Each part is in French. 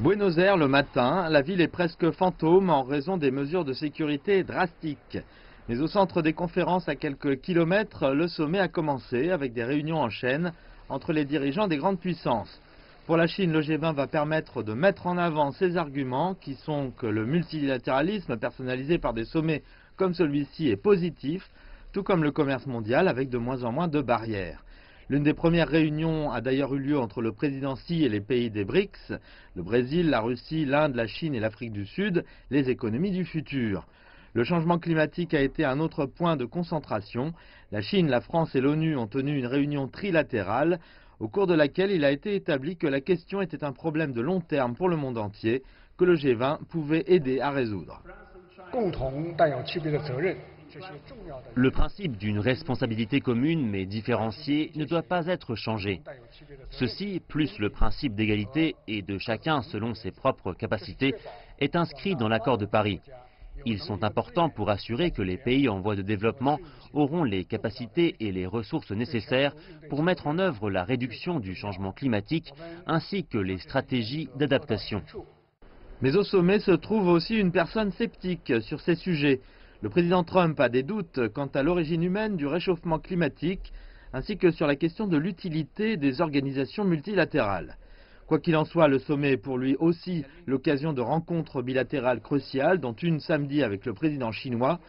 Buenos Aires le matin, la ville est presque fantôme en raison des mesures de sécurité drastiques. Mais au centre des conférences à quelques kilomètres, le sommet a commencé avec des réunions en chaîne entre les dirigeants des grandes puissances. Pour la Chine, le G20 va permettre de mettre en avant ses arguments qui sont que le multilatéralisme personnalisé par des sommets comme celui-ci est positif, tout comme le commerce mondial avec de moins en moins de barrières. L'une des premières réunions a d'ailleurs eu lieu entre le président Xi et les pays des BRICS, le Brésil, la Russie, l'Inde, la Chine et l'Afrique du Sud, les économies du futur. Le changement climatique a été un autre point de concentration. La Chine, la France et l'ONU ont tenu une réunion trilatérale au cours de laquelle il a été établi que la question était un problème de long terme pour le monde entier, que le G20 pouvait aider à résoudre. Le principe d'une responsabilité commune mais différenciée ne doit pas être changé. Ceci, plus le principe d'égalité et de chacun selon ses propres capacités, est inscrit dans l'accord de Paris. Ils sont importants pour assurer que les pays en voie de développement auront les capacités et les ressources nécessaires pour mettre en œuvre la réduction du changement climatique ainsi que les stratégies d'adaptation. Mais au sommet se trouve aussi une personne sceptique sur ces sujets. Le président Trump a des doutes quant à l'origine humaine du réchauffement climatique, ainsi que sur la question de l'utilité des organisations multilatérales. Quoi qu'il en soit, le sommet est pour lui aussi l'occasion de rencontres bilatérales cruciales, dont une samedi avec le président chinois.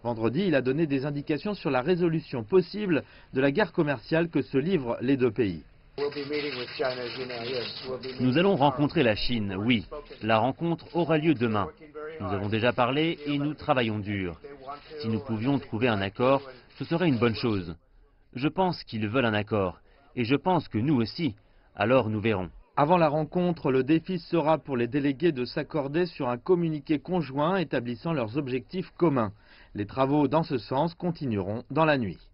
Vendredi, il a donné des indications sur la résolution possible de la guerre commerciale que se livrent les deux pays. Nous allons rencontrer la Chine, oui. La rencontre aura lieu demain. Nous avons déjà parlé et nous travaillons dur. Si nous pouvions trouver un accord, ce serait une bonne chose. Je pense qu'ils veulent un accord. Et je pense que nous aussi. Alors nous verrons. Avant la rencontre, le défi sera pour les délégués de s'accorder sur un communiqué conjoint établissant leurs objectifs communs. Les travaux dans ce sens continueront dans la nuit.